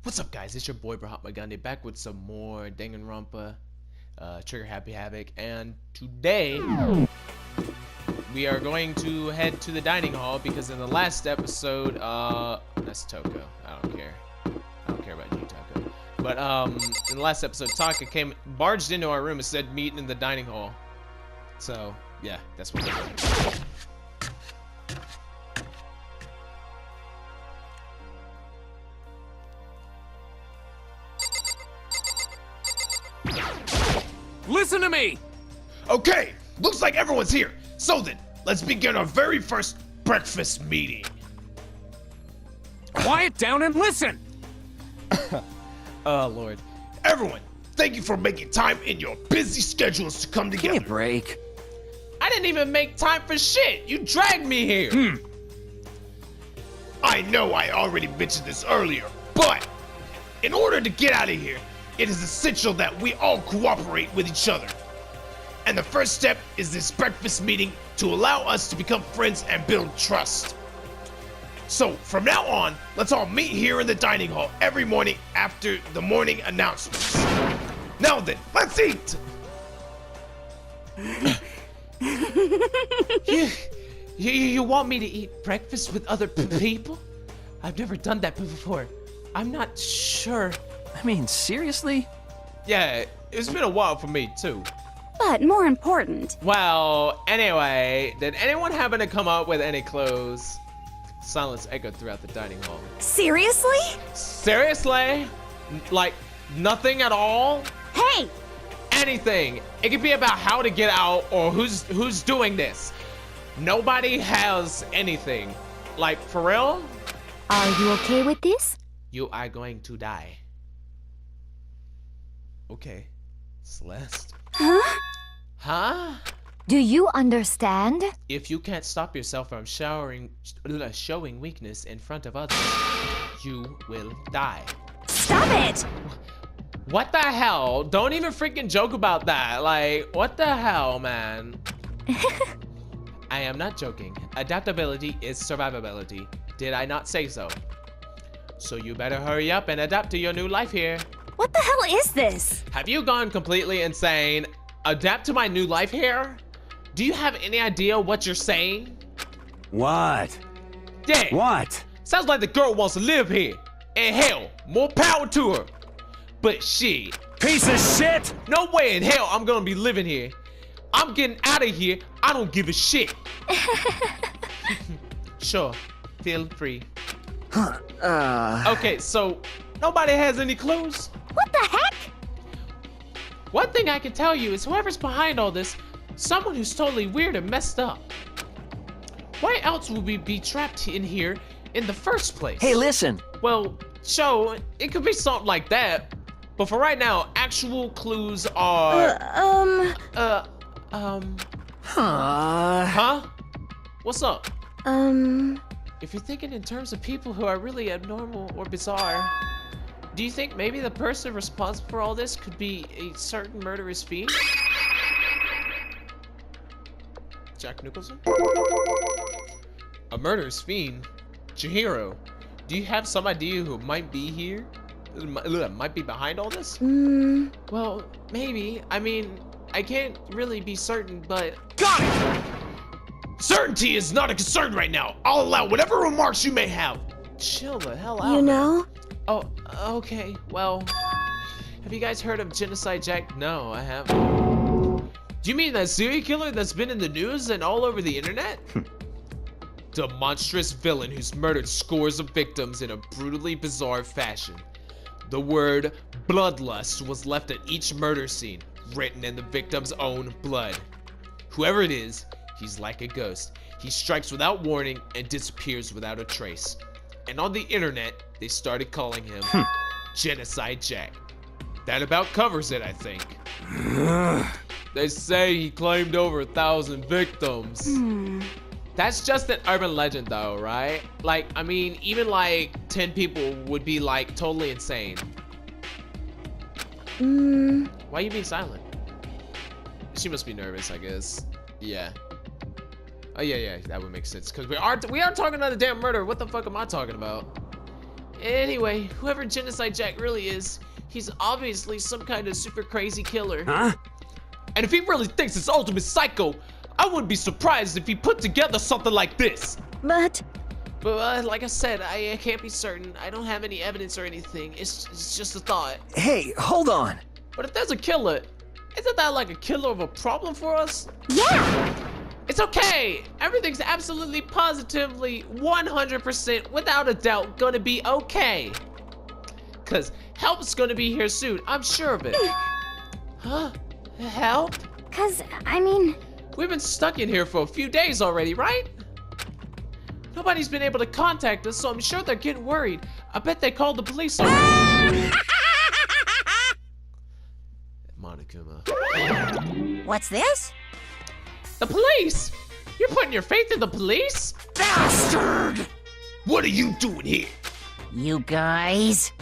What's up, guys? It's your boy Brahmat Magandi back with some more Danganronpa, Trigger Happy Havoc, and today we are going to head to the dining hall because in the last episode, that's Toko. I don't care. I don't care about you, Toko. But in the last episode, Taka barged into our room and said meet in the dining hall. So yeah, that's what we're doing. Listen to me! Okay, looks like everyone's here. So then, let's begin our very first breakfast meeting. Quiet down and listen! Oh, Lord. Everyone, thank you for making time in your busy schedules to come Give me together. a break. I didn't even make time for shit. You dragged me here. I know I already mentioned this earlier, but in order to get out of here, it is essential that we all cooperate with each other. And the first step is this breakfast meeting to allow us to become friends and build trust. So from now on, let's all meet here in the dining hall every morning after the morning announcements. Now then, let's eat! You want me to eat breakfast with other people? I've never done that before. I'm not sure. I mean, seriously? Yeah, it's been a while for me too. But more important, Well, anyway, did anyone happen to come up with any clues? Silence echoed throughout the dining hall. seriously? Seriously? Like, nothing at all? Hey, Anything. It could be about how to get out or who's doing this. Nobody has anything. Like, for real? are you okay with this? You are going to die. Okay. Celeste. Huh? Huh? Do you understand? If you can't stop yourself from showing weakness in front of others, you will die. Stop it! What the hell? Don't even freaking joke about that. Like, what the hell, man? I am not joking. Adaptability is survivability. Did I not say so? So you better hurry up and adapt to your new life here. What the hell is this? Have you gone completely insane? Adapt to my new life here? Do you have any idea what you're saying? What? Yeah. What? Sounds like the girl wants to live here. And hell, more power to her. But shit, Piece of shit! no way in hell I'm gonna be living here. I'm getting out of here. I don't give a shit. Sure, feel free. Okay, so nobody has any clues? What the heck? One thing I can tell you is whoever's behind all this, someone who's totally weird and messed up. Why else would we be trapped in here in the first place? Hey, listen! Well, so it could be something like that. But for right now, actual clues are Huh? huh? What's up? Um, If you're thinking in terms of people who are really abnormal or bizarre, do you think maybe the person responsible for all this could be a certain murderous fiend? Jack Nicholson? A murderous fiend? Chihiro, do you have some idea who might be here? Might be behind all this? Well, maybe. I mean, I can't really be certain, but... Got it! Certainty is not a concern right now. I'll allow whatever remarks you may have. Chill the hell out. you know? Oh, okay. Well, have you guys heard of Genocide Jack? No, I haven't. Do you mean that serial killer that's been in the news and all over the internet? The monstrous villain who's murdered scores of victims in a brutally bizarre fashion. The word bloodlust was left at each murder scene, written in the victim's own blood. Whoever it is, he's like a ghost. He strikes without warning and disappears without a trace. And on the internet, they started calling him Genocide Jack. That about covers it, I think. They say he claimed over 1,000 victims. That's just an urban legend though, right? Like, I mean, even like 10 people would be like totally insane. Why are you being silent? She must be nervous, I guess. Yeah. Oh yeah, that would make sense. Cause we are talking about the damn murder. What the fuck am I talking about? Anyway, whoever Genocide Jack really is, he's obviously some kind of super crazy killer. Huh? And if he really thinks it's ultimate psycho, I wouldn't be surprised if he put together something like this. But But like I said, I can't be certain. I don't have any evidence or anything. It's just a thought. Hey, hold on. But if there's a killer, isn't that like a killer of a problem for us? yeah, It's okay. Everything's absolutely positively 100% without a doubt gonna be okay. Cause help's gonna be here soon. I'm sure of it. Huh? Help? 'cause I mean, We've been stuck in here for a few days already, right? Nobody's been able to contact us, so I'm sure they're getting worried. I bet they called the police already. Monokuma. what's this? The police? You're putting your faith in the police? Bastard! What are you doing here? You guys.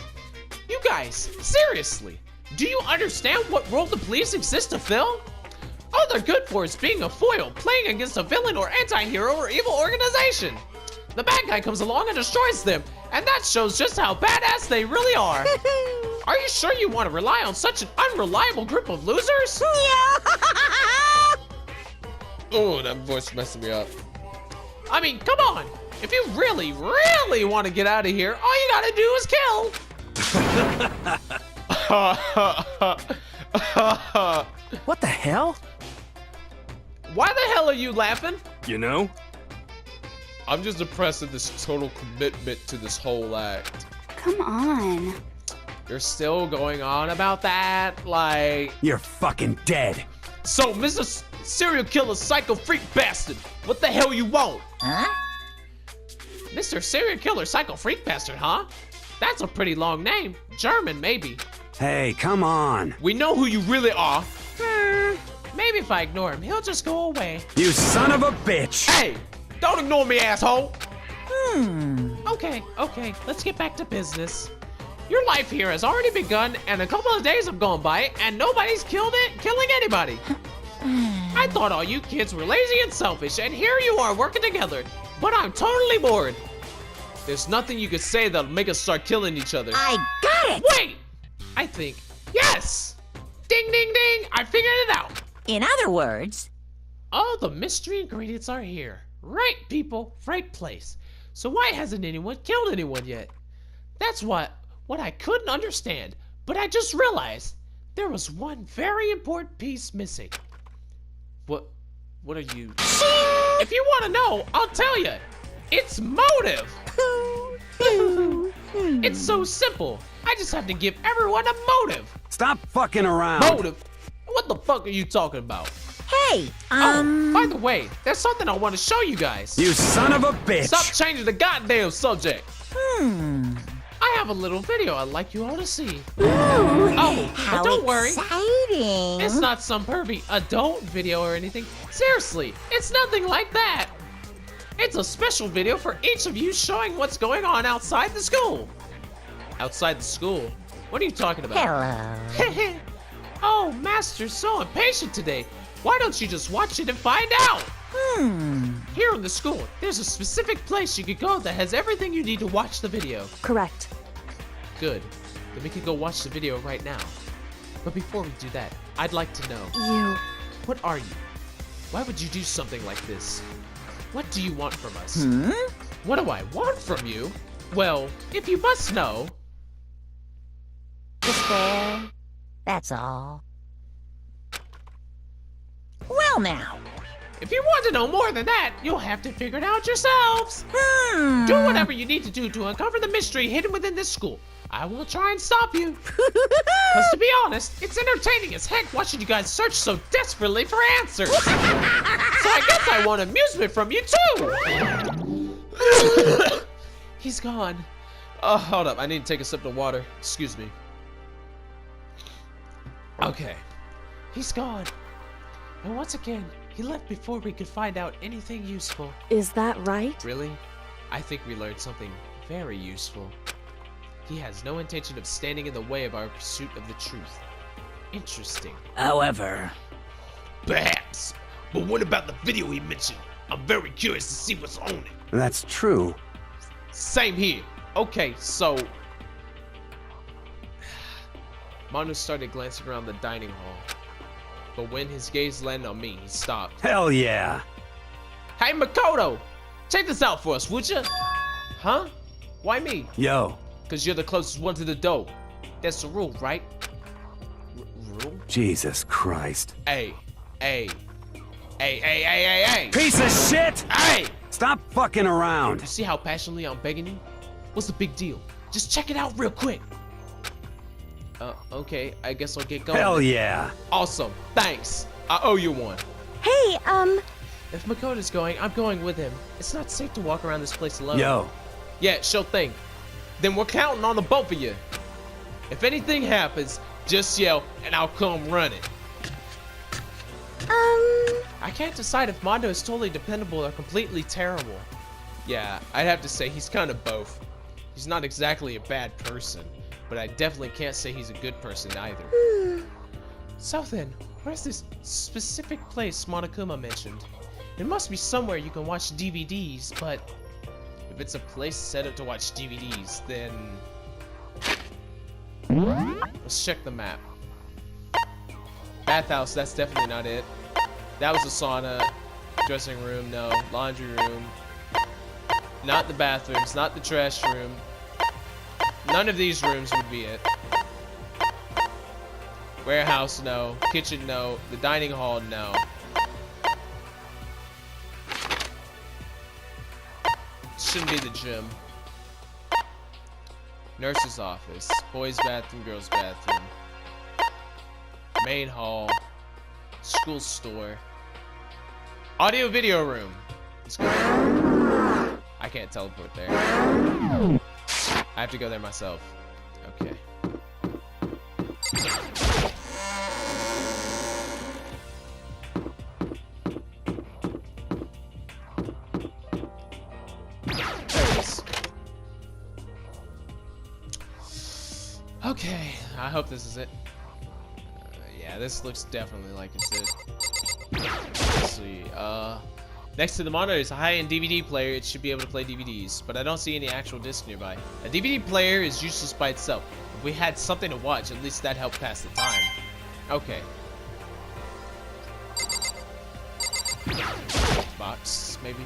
You guys, seriously, do you understand what role the police exist to fill? All they're good for is being a foil, playing against a villain or anti-hero or evil organization. The bad guy comes along and destroys them, and that shows just how badass they really are. Are you sure you want to rely on such an unreliable group of losers? Oh, that voice messing me up. I mean, come on. If you really, really want to get out of here, all you gotta do is kill. What the hell? Why the hell are you laughing? You know? I'm just impressed at this total commitment to this whole act. Come on. You're still going on about that? Like... You're fucking dead. So, Mr. Serial Killer Psycho Freak Bastard, what the hell you want? Huh? Mr. Serial Killer Psycho Freak Bastard, huh? That's a pretty long name. German, maybe. Hey, come on. We know who you really are. Maybe if I ignore him, he'll just go away. You son of a bitch. Hey, don't ignore me, asshole. Okay, let's get back to business. Your life here has already begun, and a couple of days have gone by, and nobody's killing anybody. I thought all you kids were lazy and selfish, and here you are working together. But I'm totally bored. There's nothing you could say that'll make us start killing each other. I got it! Wait! I think, yes! Ding, ding, ding! I figured it out! In other words, All the mystery ingredients are here. Right people, right place. So why hasn't anyone killed anyone yet? That's what I couldn't understand, but I just realized there was one very important piece missing. What are you? If you want to know, I'll tell you. It's motive. It's so simple. I just have to give everyone a motive. Stop fucking around. Motive? What the fuck are you talking about? hey, Oh, by the way, there's something I want to show you guys. You son of a bitch. Stop changing the goddamn subject. I have a little video I'd like you all to see. Ooh, Oh, how but don't worry. exciting. It's not some pervy adult video or anything. Seriously, it's nothing like that. It's a special video for each of you showing what's going on outside the school. Outside the school? What are you talking about? Hello. Oh, Master's so impatient today. Why don't you just watch it and find out? Here in the school, there's a specific place you could go that has everything you need to watch the video. Correct. Good. Then we can go watch the video right now. But before we do that, I'd like to know, You. what are you? Why would you do something like this? What do you want from us? What do I want from you? Well, if you must know, Despair. That's all. Well now. if you want to know more than that, you'll have to figure it out yourselves. Do whatever you need to do to uncover the mystery hidden within this school. I will try and stop you. Because to be honest, it's entertaining as heck watching you guys search so desperately for answers. So I guess I want amusement from you too. He's gone. Oh, hold up. I need to take a sip of water. Excuse me. Okay. He's gone. And once again, he left before we could find out anything useful. Is that right? Really? I think we learned something very useful. He has no intention of standing in the way of our pursuit of the truth. Interesting. However, Perhaps. But what about the video he mentioned? I'm very curious to see what's on it. that's true. Same here. Okay, so Manu started glancing around the dining hall, but when his gaze landed on me, he stopped. Hell yeah. Hey, Makoto! Check this out for us, would you? Huh? Why me? Yo. Because you're the closest one to the dough. That's the rule, right? Rule? Jesus Christ. Hey. Hey. Piece of shit! Hey! Stop fucking around. You see how passionately I'm begging you? What's the big deal? Just check it out real quick. Okay, I guess I'll get going. Hell yeah. Awesome, thanks. I owe you one. Hey, If Makoto's going, I'm going with him. It's not safe to walk around this place alone. Yo. Yeah, sure thing. Then we're counting on the both of you. If anything happens, just yell and I'll come running. I can't decide if Mondo is totally dependable or completely terrible. Yeah, I'd have to say he's kind of both. He's not exactly a bad person, but I definitely can't say he's a good person either. So then, where's this specific place Monokuma mentioned? It must be somewhere you can watch DVDs, but if it's a place set up to watch DVDs, then let's check the map. Bathhouse, that's definitely not it. That was a sauna. Dressing room, no. Laundry room. Not the bathrooms, not the trash room. None of these rooms would be it. Warehouse, no. Kitchen, no. The dining hall, no. Shouldn't be the gym. Nurse's office. Boys' bathroom, girls' bathroom. Main hall. School store. Audio video room. Let's go. I can't teleport there. I have to go there myself. Okay. There it is. Okay, I hope this is it. Yeah, this looks definitely like it's it. Let's see. Next to the monitor is a high-end DVD player. It should be able to play DVDs, but I don't see any actual disc nearby. A DVD player is useless by itself. If we had something to watch, at least that helped pass the time. Okay. Box, maybe?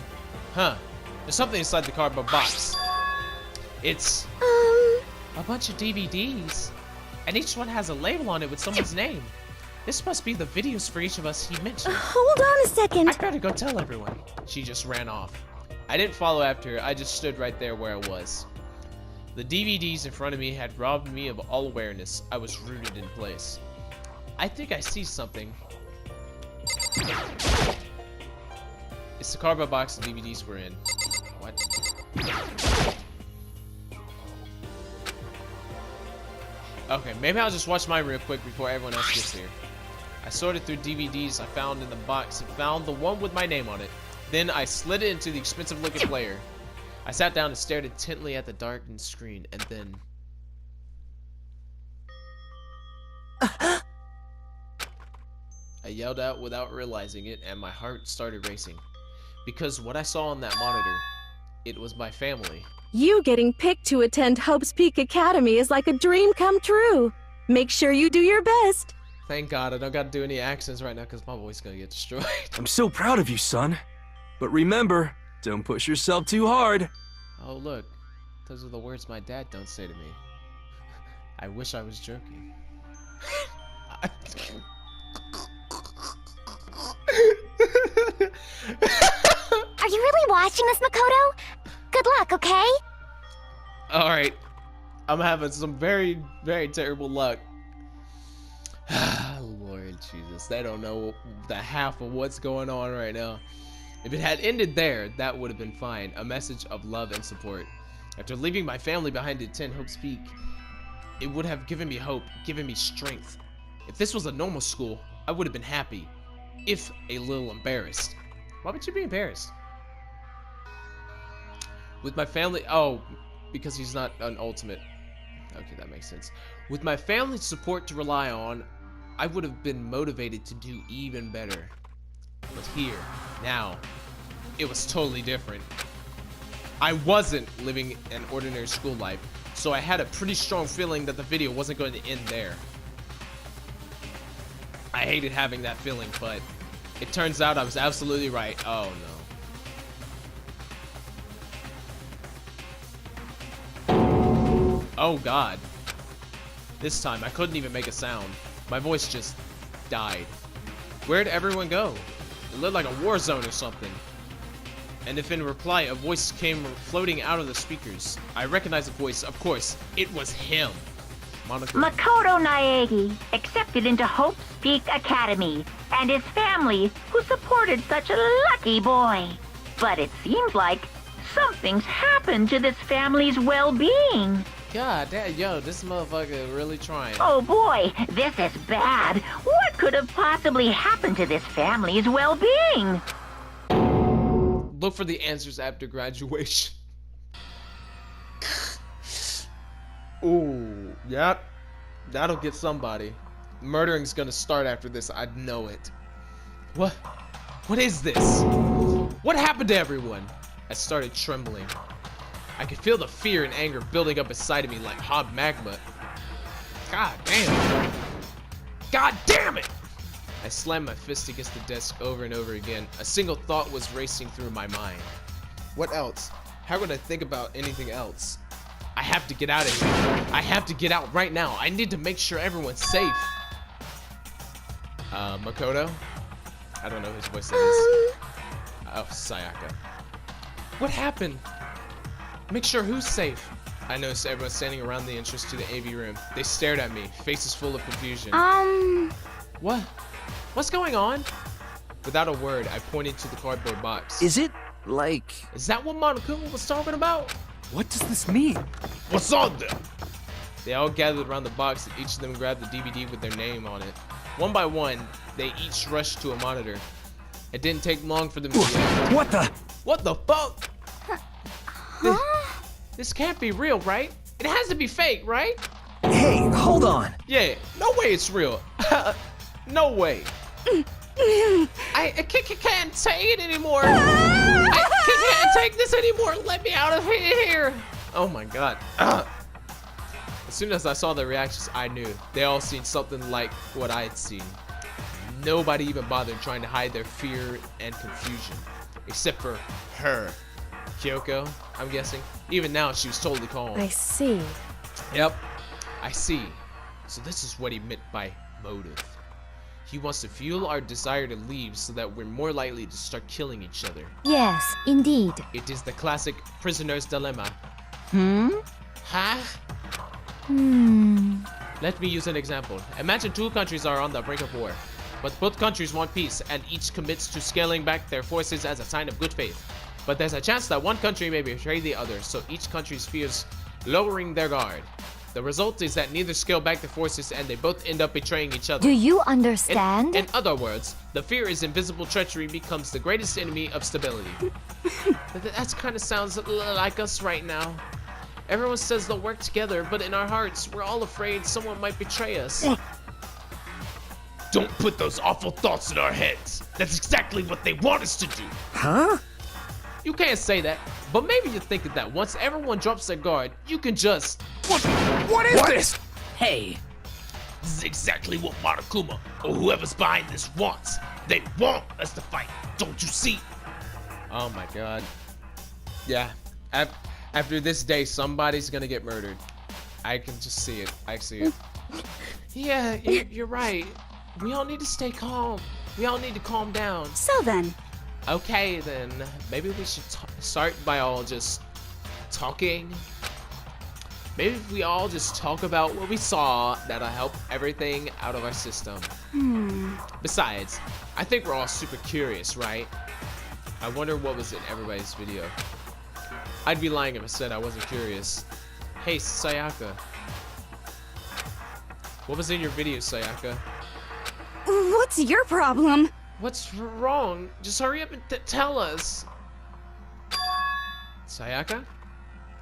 Huh. There's something inside the cardboard box. It's a bunch of DVDs, and each one has a label on it with someone's name. This must be the videos for each of us he mentioned. hold on a second. I better go tell everyone. She just ran off. I didn't follow after her. I just stood right there where I was. The DVDs in front of me had robbed me of all awareness. I was rooted in place. I think I see something. It's the cardboard box the DVDs were in. What? Okay, maybe I'll just watch mine real quick before everyone else gets here. I sorted through DVDs I found in the box and found the one with my name on it. Then I slid it into the expensive looking player. I sat down and stared intently at the darkened screen, and then... I yelled out without realizing it, and my heart started racing. Because what I saw on that monitor, it was my family. You getting picked to attend Hope's Peak Academy is like a dream come true. Make sure you do your best. Thank God I don't gotta do any accents right now because my voice is gonna get destroyed. I'm so proud of you, son. But remember, don't push yourself too hard. Oh look, those are the words my dad don't say to me. I wish I was joking. Are you really watching this, Makoto? Good luck, okay? Alright, I'm having some very, very terrible luck. Lord Jesus, they don't know the half of what's going on right now. If it had ended there, that would have been fine. A message of love and support. After leaving my family behind to attend Hope's Peak, it would have given me hope, given me strength. If this was a normal school, I would have been happy, if a little embarrassed. Why would you be embarrassed? With my family, oh, because he's not an ultimate. Okay, that makes sense. With my family's support to rely on, I would have been motivated to do even better. But here, now, it was totally different. I wasn't living an ordinary school life, so I had a pretty strong feeling that the video wasn't going to end there. I hated having that feeling, but it turns out I was absolutely right. Oh no. Oh God. This time I couldn't even make a sound. My voice just died. Where'd everyone go? It looked like a war zone or something. And if in reply a voice came floating out of the speakers, I recognized the voice. Of course, it was him. Makoto Naegi accepted into Hope's Peak Academy, and his family, who supported such a lucky boy. But it seems like something's happened to this family's well-being. God damn, yo, this motherfucker really trying. Oh boy, this is bad. What could have possibly happened to this family's well-being? Look for the answers after graduation. Ooh, yep. That'll get somebody. Murdering's gonna start after this, I know it. What is this? What happened to everyone? I started trembling. I could feel the fear and anger building up inside of me like hot magma. God damn. God damn it! I slammed my fist against the desk over and over again. A single thought was racing through my mind. What else? How would I think about anything else? I have to get out of here. I have to get out right now. I need to make sure everyone's safe. Makoto? I don't know whose voice that is. Oh, Sayaka. What happened? Make sure who's safe. I noticed everyone standing around the entrance to the AV room. They stared at me, faces full of confusion. What? What's going on? Without a word, I pointed to the cardboard box. Is it, like... Is that what Monokuma was talking about? What does this mean? What's on there? They all gathered around the box and each of them grabbed the DVD with their name on it. One by one, they each rushed to a monitor. It didn't take long for them to react. What the? What the fuck? This can't be real, right? It has to be fake, right? Hey, hold on. Yeah, no way it's real. No way. I can't take it anymore. I can't take this anymore. Let me out of here. Oh my God. As soon as I saw their reactions, I knew. They all seen something like what I had seen. Nobody even bothered trying to hide their fear and confusion. Except for her. Kyoko, I'm guessing. Even now, she was totally calm. I see. Yep, I see. So this is what he meant by motive. He wants to fuel our desire to leave so that we're more likely to start killing each other. Yes, indeed. It is the classic prisoner's dilemma. Huh? Let me use an example. Imagine two countries are on the brink of war, but both countries want peace and each commits to scaling back their forces as a sign of good faith. But there's a chance that one country may betray the other, so each country fears lowering their guard. The result is that neither scale back their forces and they both end up betraying each other. Do you understand? In other words, the fear is invisible treachery becomes the greatest enemy of stability. That kind of sounds like us right now. Everyone says they'll work together, but in our hearts, we're all afraid someone might betray us. Don't put those awful thoughts in our heads. That's exactly what they want us to do. Huh? You can't say that, but maybe you're thinking that once everyone drops their guard, you can just... What is this? Hey. This is exactly what Monokuma or whoever's behind this wants. They want us to fight. Don't you see? Oh my God. Yeah. After this day, somebody's gonna get murdered. I can just see it. I see it. Yeah, you're right. We all need to stay calm. We all need to calm down. So then, Okay, then maybe we should start by all just talking. Maybe if we all just talk about what we saw, that'll help everything out of our system. Besides, I think we're all super curious, right? I wonder what was in everybody's video. I'd be lying if I said I wasn't curious. Hey, Sayaka. What was in your video, Sayaka? what's your problem? What's wrong? Just hurry up and tell us. Sayaka?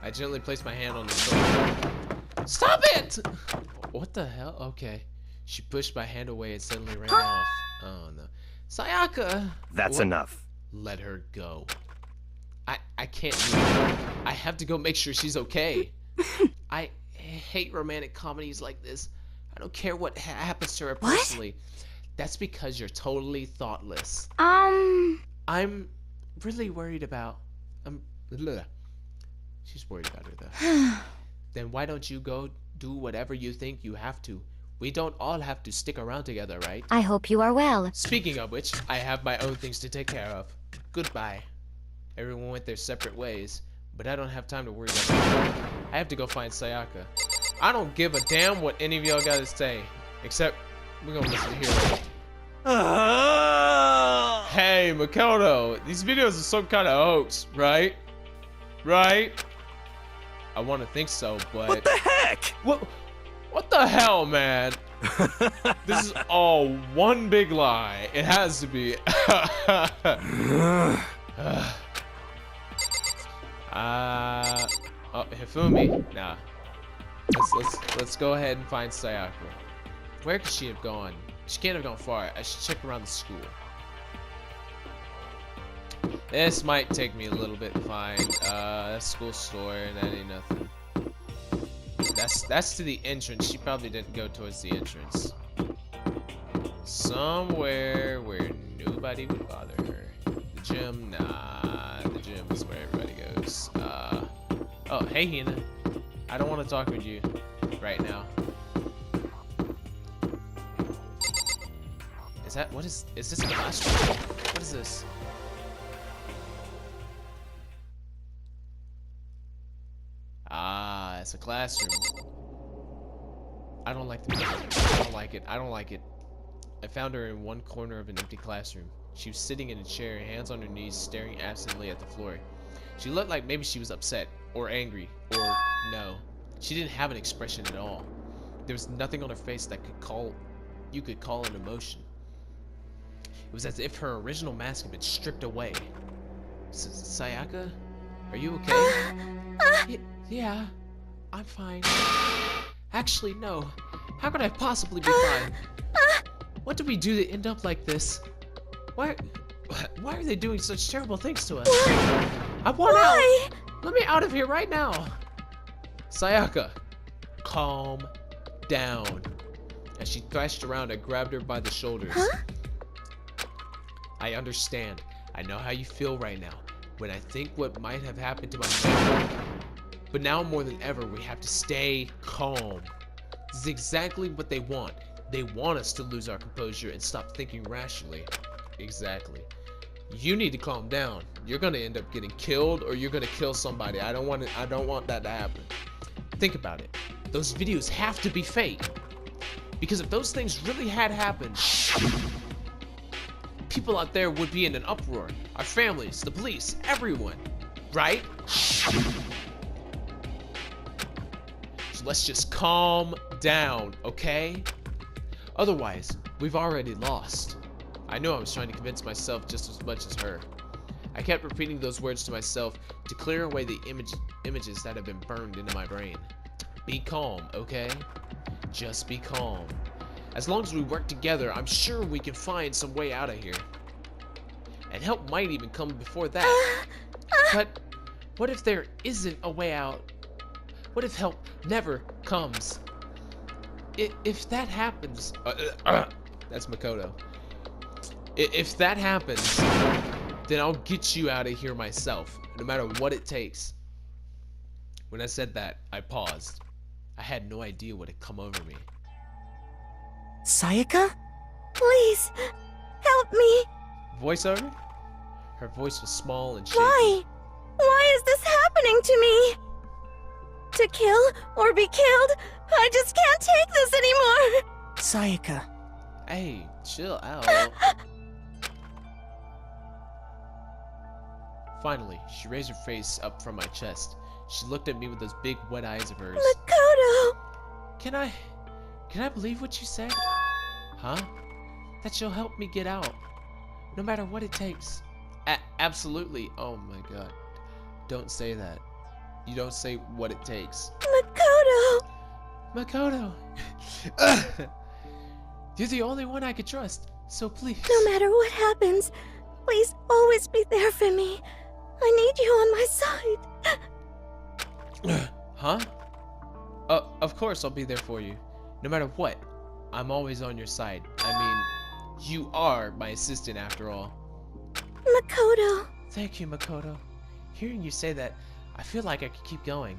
I gently placed my hand on her shoulder. Stop it! What the hell? Okay. She pushed my hand away and suddenly ran off. Oh no. Sayaka! That's enough. Let her go. I can't do that. I have to go make sure she's okay. I hate romantic comedies like this. I don't care what happens to her personally. That's because you're totally thoughtless. I'm really worried about... She's worried about her, though. Then why don't you go do whatever you think you have to? We don't all have to stick around together, right? I hope you are well. Speaking of which, I have my own things to take care of. Goodbye. Everyone went their separate ways, but I don't have time to worry about that. I have to go find Sayaka. I don't give a damn what any of y'all gotta say, except we're gonna listen here. Hey, Makoto, these videos are some kind of hoax, right? Right? I want to think so, but... What the heck? What the hell, man? This is all one big lie. It has to be. Oh, Hifumi. Nah. Let's go ahead and find Sayaka. Where could she have gone? She can't have gone far. I should check around the school. This might take me a little bit to find. School store, and that ain't nothing. That's to the entrance. She probably didn't go towards the entrance. Somewhere where nobody would bother her. The gym, nah. The gym is where everybody goes. Oh, hey Hina. I don't want to talk with you right now. Is this a classroom? What is this? Ah, it's a classroom. I don't like the music. I don't like it. I don't like it. I found her in one corner of an empty classroom. She was sitting in a chair, hands on her knees, staring absently at the floor. She looked like maybe she was upset, or angry, or no. She didn't have an expression at all. There was nothing on her face that you could call an emotion. It was as if her original mask had been stripped away. Sayaka? Are you okay? Yeah, I'm fine. Actually, no. How could I possibly be fine? What did we do to end up like this? Why are they doing such terrible things to us? I want out! Let me out of here right now! Sayaka, calm down. As she thrashed around, I grabbed her by the shoulders. I understand. I know how you feel right now, when I think what might have happened to my family. But now more than ever, we have to stay calm. This is exactly what they want. They want us to lose our composure and stop thinking rationally. Exactly. You need to calm down. You're gonna end up getting killed, or you're gonna kill somebody. I don't want that to happen. Think about it. Those videos have to be fake. Because if those things really had happened, people out there would be in an uproar. Our families, the police, everyone. Right? So let's just calm down, okay? Otherwise, we've already lost. I know I was trying to convince myself just as much as her. I kept repeating those words to myself to clear away the images that have been burned into my brain. Be calm, okay? Just be calm. As long as we work together, I'm sure we can find some way out of here. And help might even come before that. But what if there isn't a way out? What if help never comes? If that happens... that's Makoto. If that happens, then I'll get you out of here myself, no matter what it takes. When I said that, I paused. I had no idea what had come over me. Sayaka? Please, help me. Voiceover? Her voice was small and shaky. Why? Why is this happening to me? To kill or be killed? I just can't take this anymore. Sayaka. Hey, chill out. Finally, she raised her face up from my chest. She looked at me with those big wet eyes of hers. Makoto! Can I believe what you said? Huh? That you'll help me get out, no matter what it takes. Absolutely. Oh my god. Don't say that. You don't say what it takes. Makoto! Makoto! You're the only one I could trust, so please. No matter what happens, please always be there for me. I need you on my side. Huh? Of course I'll be there for you. No matter what, I'm always on your side. I mean, you are my assistant after all. Makoto, Thank you, Makoto. Hearing you say that, I feel like I could keep going.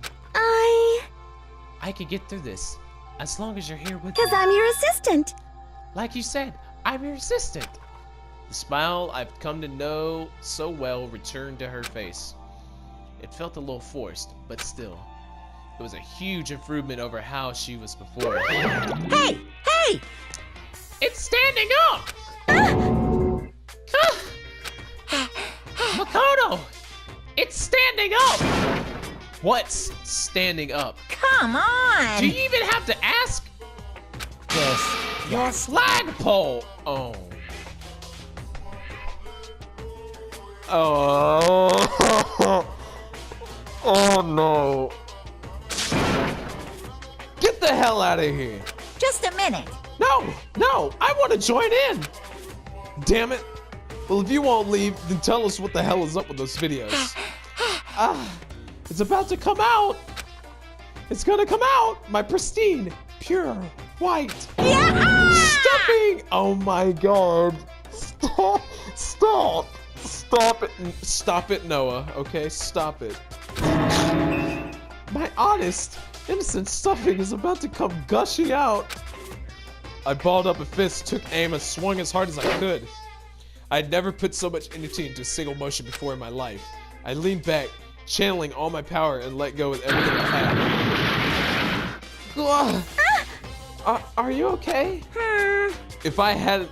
I could get through this, as long as you're here with me. Because I'm your assistant. Like you said, I'm your assistant. The smile I've come to know so well returned to her face. It felt a little forced, but still. It was a huge improvement over how she was before. Hey! Hey! It's standing up! Makoto! It's standing up! What's standing up? Come on! Do you even have to ask? Your flagpole! Oh. Oh. Oh no. Get the hell out of here. Just a minute. No, I want to join in. Damn it. Well, if you won't leave, then tell us what the hell is up with those videos. It's about to come out. It's gonna come out. My pristine, pure, white. Yeah! Stuffing. Oh my god. Stop it, Noah. Okay, stop it. My honest, innocent stuffing is about to come gushing out. I balled up a fist, took aim, and swung as hard as I could. I had never put so much energy into a single motion before in my life. I leaned back, channeling all my power, and let go with everything I had. Are you okay? If I hadn't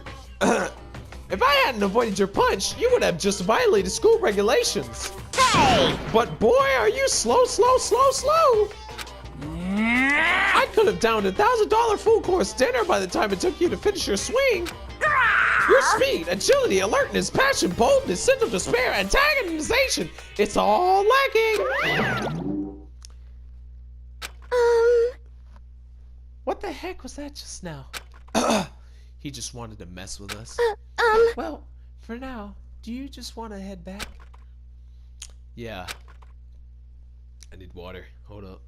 avoided your punch, you would have just violated school regulations. Hey! But boy, are you slow. I could have downed $1,000 full course dinner by the time it took you to finish your swing. Your speed, agility, alertness, passion, boldness, sense of despair, antagonization, it's all lacking. What the heck was that just now? He just wanted to mess with us. Well, for now, do you just want to head back? Yeah. I need water. Hold up.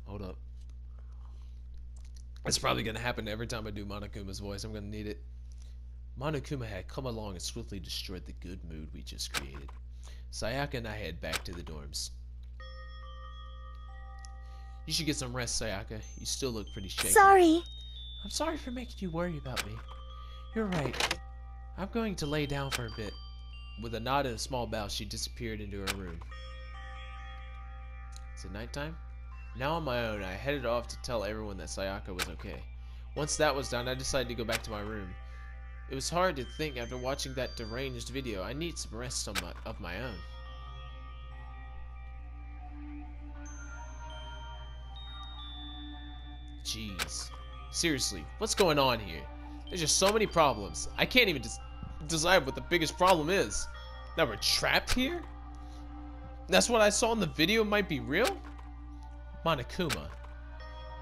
It's probably gonna happen every time I do Monokuma's voice. I'm gonna need it. Monokuma had come along and swiftly destroyed the good mood we just created. Sayaka and I head back to the dorms. You should get some rest, Sayaka. You still look pretty shaky. Sorry. I'm sorry for making you worry about me. You're right. I'm going to lay down for a bit. With a nod and a small bow, she disappeared into her room. Is it nighttime? Now on my own, I headed off to tell everyone that Sayaka was okay. Once that was done, I decided to go back to my room. It was hard to think after watching that deranged video. I need some rest of my own. Jeez. Seriously, what's going on here? There's just so many problems. I can't even decide what the biggest problem is. Now we're trapped here? That's what I saw in the video might be real? Monokuma,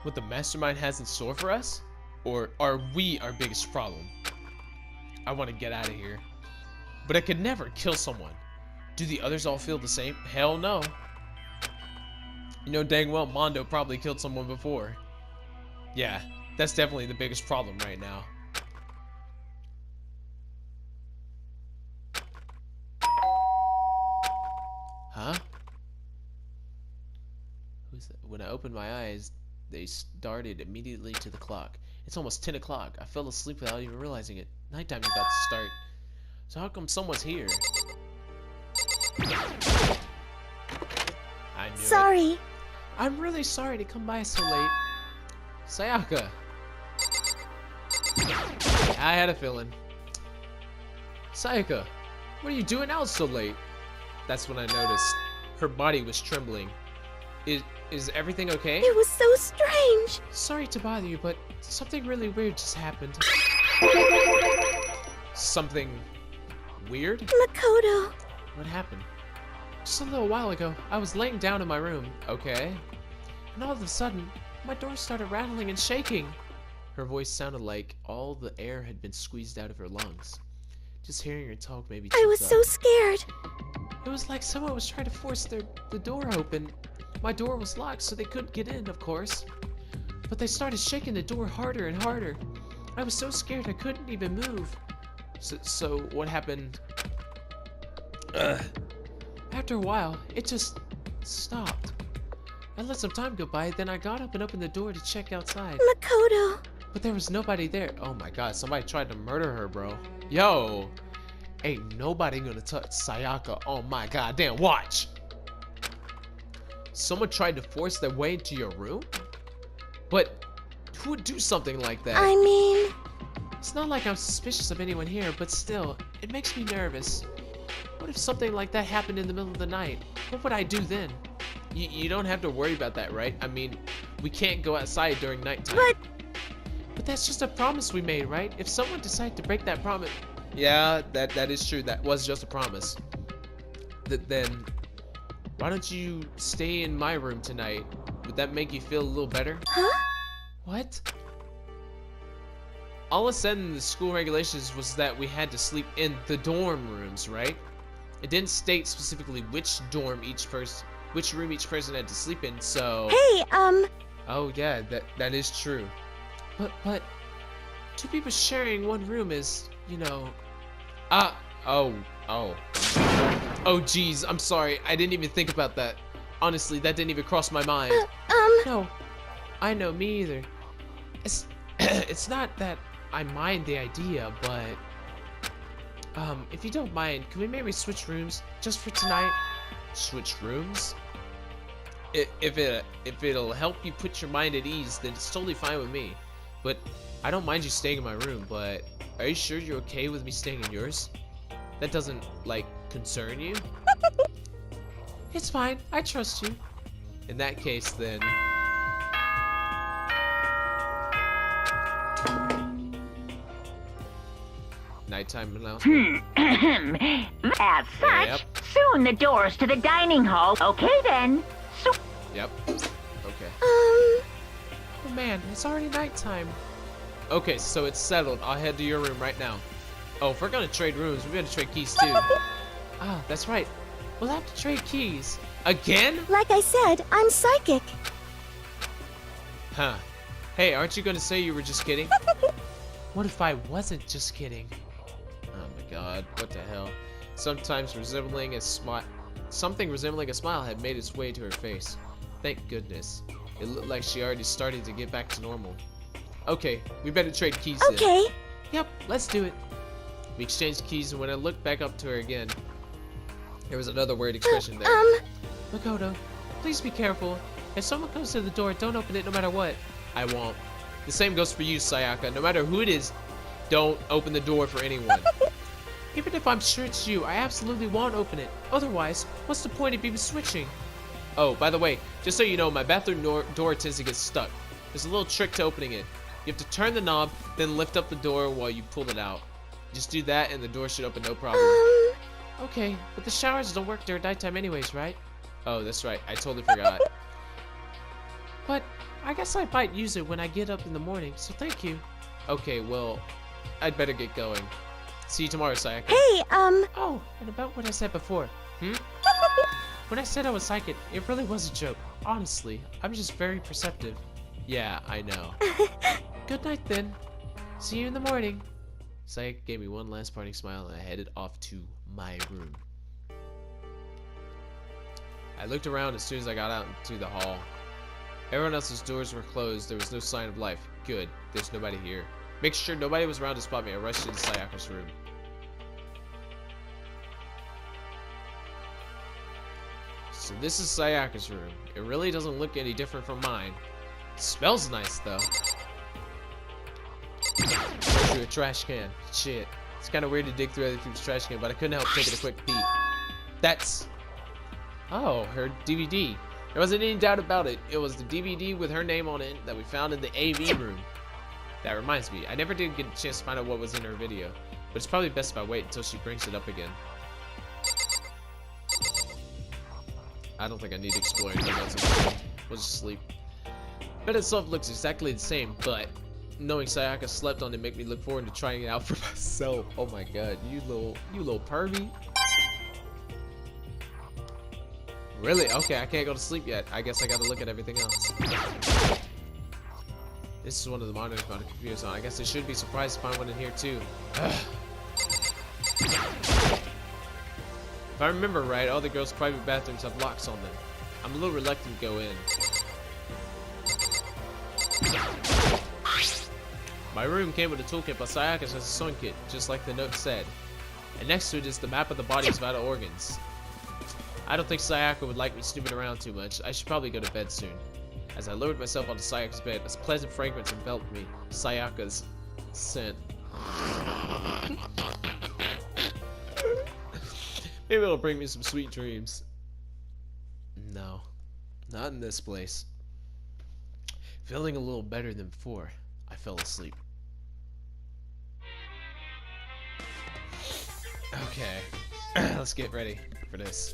what the mastermind has in store for us? Or are we our biggest problem? I want to get out of here. But I could never kill someone. Do the others all feel the same? Hell no. You know dang well Mondo probably killed someone before. Yeah, that's definitely the biggest problem right now. Huh? Who's that? When I opened my eyes, they started immediately to the clock. It's almost 10 o'clock. I fell asleep without even realizing it. Nighttime is about to start. So how come someone's here? I knew Sorry. it. I'm really sorry to come by so late. Sayaka. I had a feeling. Sayaka, what are you doing out so late? That's when I noticed her body was trembling. Is everything okay? It was so strange. Sorry to bother you, but something really weird just happened. Something weird? Makoto. What happened? Just a little while ago, I was laying down in my room, okay? And all of a sudden, my door started rattling and shaking. Her voice sounded like all the air had been squeezed out of her lungs. Just hearing her talk made me I was tense so up. scared. It It was like someone was trying to force the door open. My door was locked, so they couldn't get in, of course. But they started shaking the door harder and harder. I was so scared I couldn't even move. So what happened? After a while, it just stopped. I let some time go by, then I got up and opened the door to check outside. Makoto. But there was nobody there. Oh my god, somebody tried to murder her, bro. Yo! Ain't nobody gonna touch Sayaka on my goddamn watch! Someone tried to force their way into your room? But who would do something like that? I mean... It's not like I'm suspicious of anyone here, but still, it makes me nervous. What if something like that happened in the middle of the night? What would I do then? You don't have to worry about that, right? I mean, we can't go outside during nighttime. But that's just a promise we made, right? If someone decided to break that promise... Yeah, that is true. That was just a promise. Then, why don't you stay in my room tonight? Would that make you feel a little better? Huh? What? All it said in the school regulations was that we had to sleep in the dorm rooms, right? It didn't state specifically which room each person had to sleep in, so... Hey, Oh yeah, that is true. But two people sharing one room is, you know... Oh geez, I'm sorry. I didn't even think about that. Honestly, that didn't even cross my mind. No, I know, me either. It's not that I mind the idea, but... if you don't mind, can we maybe switch rooms just for tonight? Switch rooms? If it'll help you put your mind at ease, then it's totally fine with me. But I don't mind you staying in my room, but are you sure you're okay with me staying in yours? That doesn't, like, concern you? It's fine, I trust you. In that case, then... Nighttime announcement. As such, Yep. soon the doors to the dining hall. Okay then. Yep. Okay. um... Oh man, it's already nighttime. Okay, so it's settled. I'll head to your room right now. Oh, if we're gonna trade rooms, we're gonna trade keys too. Ah, that's right. We'll have to trade keys. Again? Like I said, I'm psychic. Huh. Hey, aren't you gonna say you were just kidding? What if I wasn't just kidding? Oh my god, what the hell? Something resembling a smile had made its way to her face. Thank goodness. It looked like she already started to get back to normal. Okay, we better trade keys then. Okay. Yep, let's do it. We exchanged keys, and when I looked back up to her again, there was another weird expression there. Makoto, please be careful. If someone comes to the door, don't open it no matter what. I won't. The same goes for you, Sayaka. No matter who it is, don't open the door for anyone. Even if I'm sure it's you, I absolutely won't open it. Otherwise, what's the point of even switching? Oh, by the way, just so you know, my bathroom door tends to get stuck. There's a little trick to opening it. You have to turn the knob, then lift up the door while you pull it out. Just do that and the door should open no problem. Okay, but the showers don't work during nighttime anyways, right? Oh, that's right. I totally forgot. But I guess I might use it when I get up in the morning, so thank you. Okay, well, I'd better get going. See you tomorrow, Sayaka. Hey, Oh, and about what I said before. When I said I was psychic, it really was a joke. Honestly, I'm just very perceptive. Yeah, I know. Good night then. See you in the morning. Sayaka gave me one last parting smile and I headed off to my room. I looked around as soon as I got out into the hall. Everyone else's doors were closed. There was no sign of life. Good. There's nobody here. Make sure nobody was around to spot me. I rushed into Sayaka's room. So this is Sayaka's room. It really doesn't look any different from mine. It smells nice though. Through a trash can. Shit. It's kind of weird to dig through other people's trash can, but I couldn't help taking a quick peek. That's... Oh, her DVD. There wasn't any doubt about it. It was the DVD with her name on it that we found in the AV room. That reminds me, I never did get a chance to find out what was in her video, but it's probably best if I wait until she brings it up again. I don't think I need to explore anything else. We'll just sleep. Bed itself looks exactly the same, but knowing Sayaka slept on it made me look forward to trying it out for myself. Oh my god, you little pervy. Really? Okay, I can't go to sleep yet. I guess I gotta look at everything else. This is one of the monitors on the computer's on. I guess I should be surprised to find one in here too. Ugh. If I remember right, all the girls' private bathrooms have locks on them. I'm a little reluctant to go in. My room came with a toolkit, but Sayaka's has a sewing kit, just like the note said. And next to it is the map of the body's vital organs. I don't think Sayaka would like me snooping around too much. I should probably go to bed soon. As I lowered myself onto Sayaka's bed, a pleasant fragrance enveloped me. Sayaka's scent. Maybe it'll bring me some sweet dreams. No, not in this place. Feeling a little better than before, I fell asleep. Okay, let's get ready for this.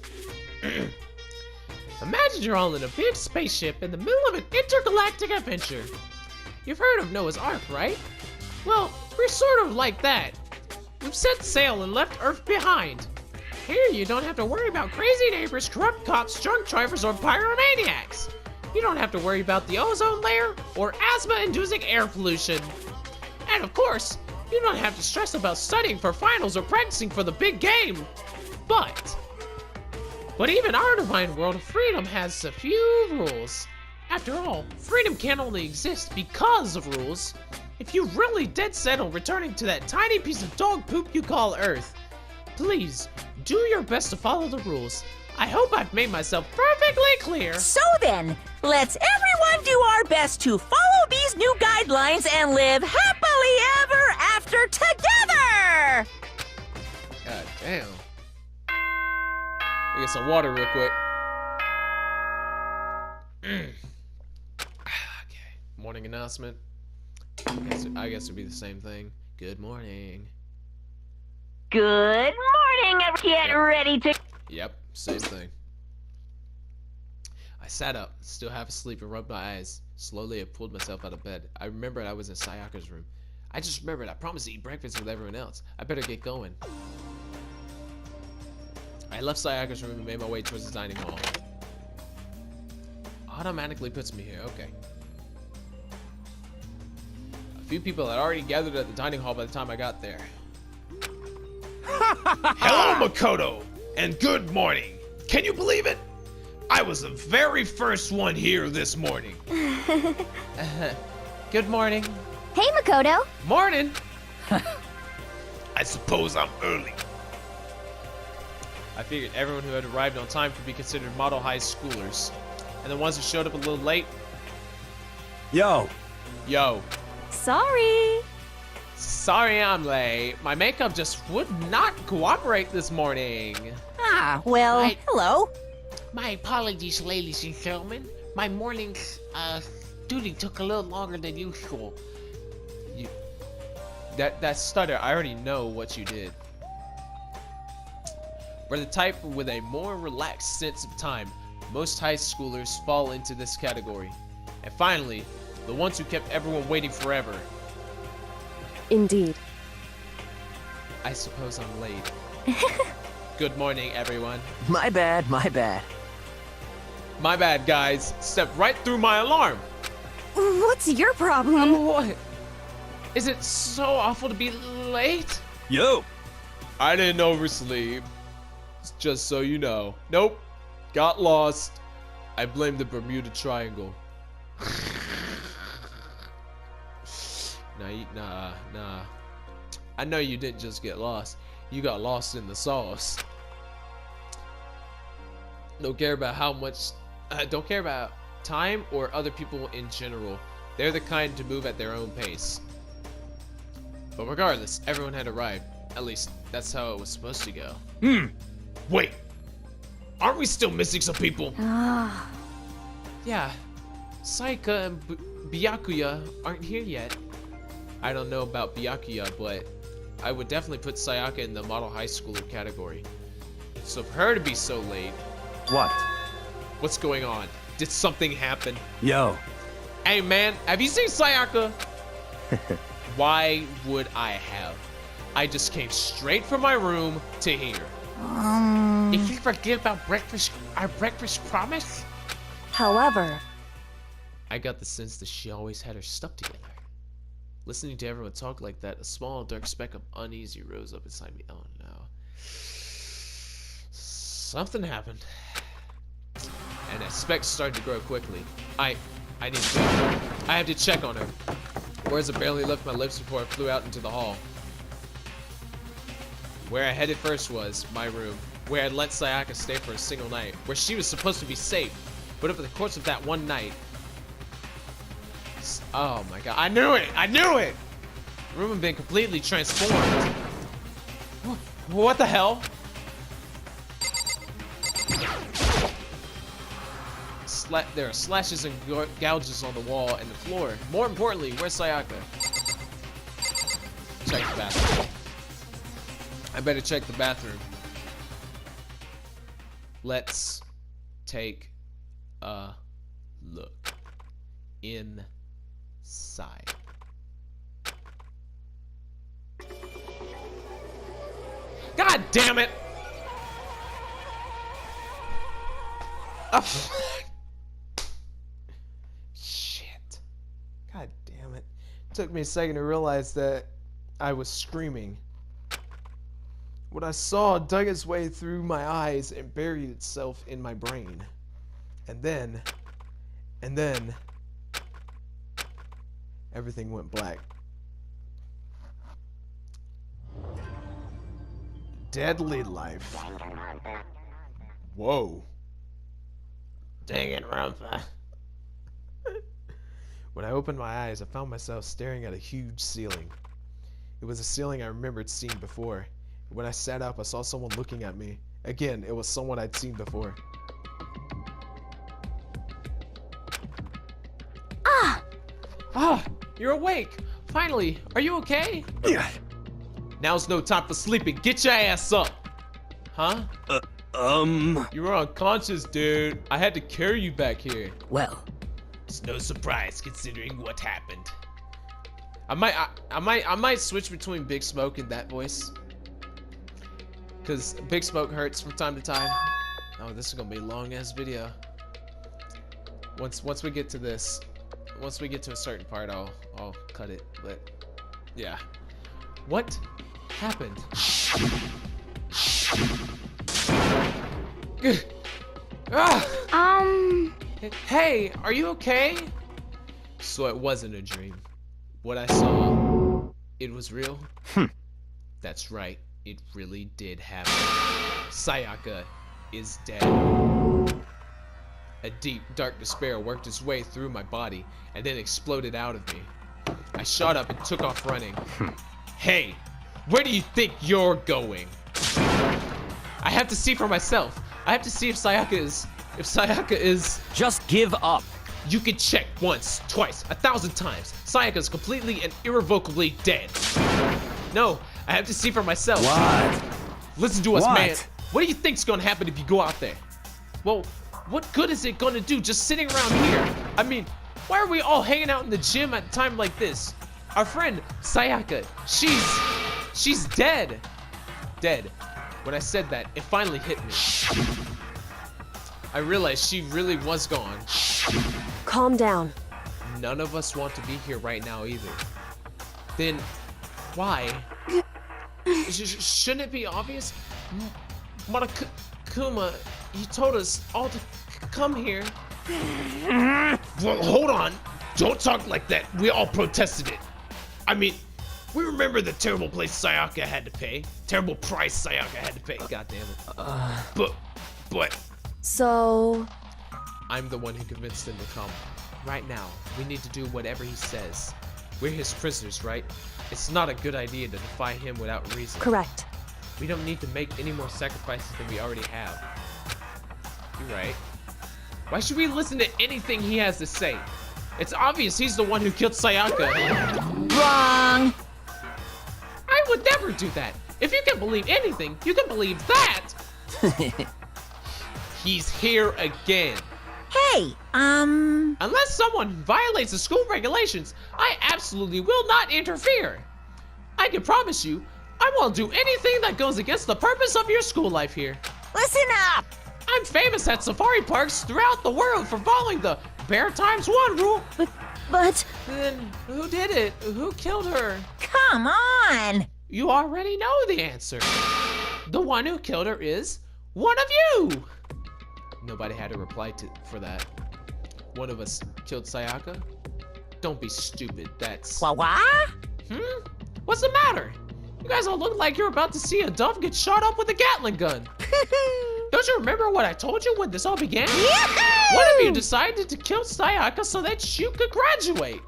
Imagine you're all in a big spaceship in the middle of an intergalactic adventure. You've heard of Noah's Ark, right? Well, we're sort of like that. We've set sail and left Earth behind. Here you don't have to worry about crazy neighbors, corrupt cops, drunk drivers, or pyromaniacs. You don't have to worry about the ozone layer or asthma-inducing air pollution. And of course, you don't have to stress about studying for finals or practicing for the big game. But even our divine world of freedom has a few rules. After all, freedom can't only exist because of rules. If you're really dead set on returning to that tiny piece of dog poop you call Earth, please do your best to follow the rules. I hope I've made myself perfectly clear. So then, let's everyone do our best to follow these new guidelines and live happily ever after together! God damn. I get some water real quick. Okay. Morning announcement. I guess it'd be the same thing. Good morning. Good morning, get ready to... Yep, same thing. I sat up, still half asleep, and rubbed my eyes. Slowly, I pulled myself out of bed. I remembered I was in Sayaka's room. I just remembered I promised to eat breakfast with everyone else. I better get going. I left Sayaka's room and made my way towards the dining hall. Automatically puts me here, okay. A few people had already gathered at the dining hall by the time I got there. Hello, Makoto, and good morning. Can you believe it? I was the very first one here this morning. Good morning. Hey, Makoto. Morning. I suppose I'm early. I figured everyone who had arrived on time could be considered model high schoolers. And the ones who showed up a little late, Yo, Sorry. sorry I'm late. My makeup just would not cooperate this morning. Ah, well, hello. My apologies, ladies and gentlemen. My morning duty took a little longer than usual. That stutter, I already know what you did. For the type with a more relaxed sense of time, most high schoolers fall into this category. And finally, the ones who kept everyone waiting forever. Indeed. I suppose I'm late. Good morning, everyone. My bad, my bad. My bad, guys. Stepped right through my alarm. What's your problem? What? Is it so awful to be late? yo. I didn't oversleep. Just so you know. Nope. Got lost. I blame the Bermuda Triangle. Nah. I know you didn't just get lost. You got lost in the sauce. Don't care about how much. Don't care about time or other people in general. They're the kind to move at their own pace. But regardless, everyone had arrived. At least, that's how it was supposed to go. Wait, aren't we still missing some people? Yeah, Saika and Byakuya aren't here yet. I don't know about Byakuya, but I would definitely put Sayaka in the model high schooler category. So for her to be so late, What? what's going on? Did something happen? Yo. Hey man, have you seen Sayaka? Why would I have? I just came straight from my room to here. Did you forget about breakfast? Our breakfast promise? However, I got the sense that she always had her stuff together. Listening to everyone talk like that, a small dark speck of uneasy rose up inside me. Oh no. Something happened. And that speck started to grow quickly. I need to go. I have to check on her. Words had barely left my lips before I flew out into the hall. Where I headed first was my room, where I'd let Sayaka stay for a single night, where she was supposed to be safe. But over the course of that one night, oh my god, I knew it! I knew it! The room had been completely transformed. What the hell? There are slashes and gouges on the wall and the floor. More importantly, where's Sayaka? Check the bathroom. I better check the bathroom. Let's take a look inside. God damn it! Oh. Shit. God damn it. Took me a second to realize that I was screaming. What I saw dug its way through my eyes and buried itself in my brain. And then, everything went black. Deadly life. Whoa. Danganronpa. When I opened my eyes, I found myself staring at a huge ceiling. It was a ceiling I remembered seeing before. When I sat up, I saw someone looking at me. Again, it was someone I'd seen before. Ah, you're awake. Finally, are you okay? Yeah. Now's no time for sleeping. Get your ass up. Huh? You were unconscious, dude. I had to carry you back here. Well, It's no surprise considering what happened. I might switch between Big Smoke and that voice. Cause Big Smoke hurts from time to time. Oh, this is gonna be a long ass video. Once we get to this, once we get to a certain part, I'll cut it. But yeah, what happened? Hey, are you okay? So it wasn't a dream. What I saw, it was real? That's right, it really did happen. Sayaka is dead. A deep, dark despair worked its way through my body and then exploded out of me. I shot up and took off running. Hey, where do you think you're going? I have to see for myself. I have to see if Sayaka is... Just give up. You can check once, twice, 1,000 times. Sayaka's completely and irrevocably dead. No, I have to see for myself. What? Listen to us, What? man. What do you think's gonna happen if you go out there? Well, what good is it gonna do just sitting around here? I mean, why are we all hanging out in the gym at a time like this? Our friend, Sayaka, she's dead. Dead. When I said that, it finally hit me. I realized she really was gone. Calm down. None of us want to be here right now either. Then, why? Shouldn't it be obvious? Monokuma, you told us all to come here. Well, hold on. Don't talk like that. We all protested it. I mean, we remember the terrible place Sayaka had to pay. Terrible price Sayaka had to pay. God damn it. But... So, I'm the one who convinced him to come. Right now, we need to do whatever he says. We're his prisoners, right? It's not a good idea to defy him without reason. correct. We don't need to make any more sacrifices than we already have. You're right. Why should we listen to anything he has to say? It's obvious he's the one who killed Sayaka. wrong. I would never do that. If you can believe anything, you can believe that. He's here again. Hey, Unless someone violates the school regulations, I absolutely will not interfere. I can promise you, I won't do anything that goes against the purpose of your school life here. Listen up! I'm famous at safari parks throughout the world for following the Bear Times 1 rule. But Then who did it? Who killed her? Come on! You already know the answer. The one who killed her is one of you. Nobody had a reply for that. One of us killed Sayaka? Don't be stupid, that's... What? What's the matter? You guys all look like you're about to see a dove get shot up with a Gatling gun. Don't you remember what I told you when this all began? One of you decided to kill Sayaka so that you could graduate.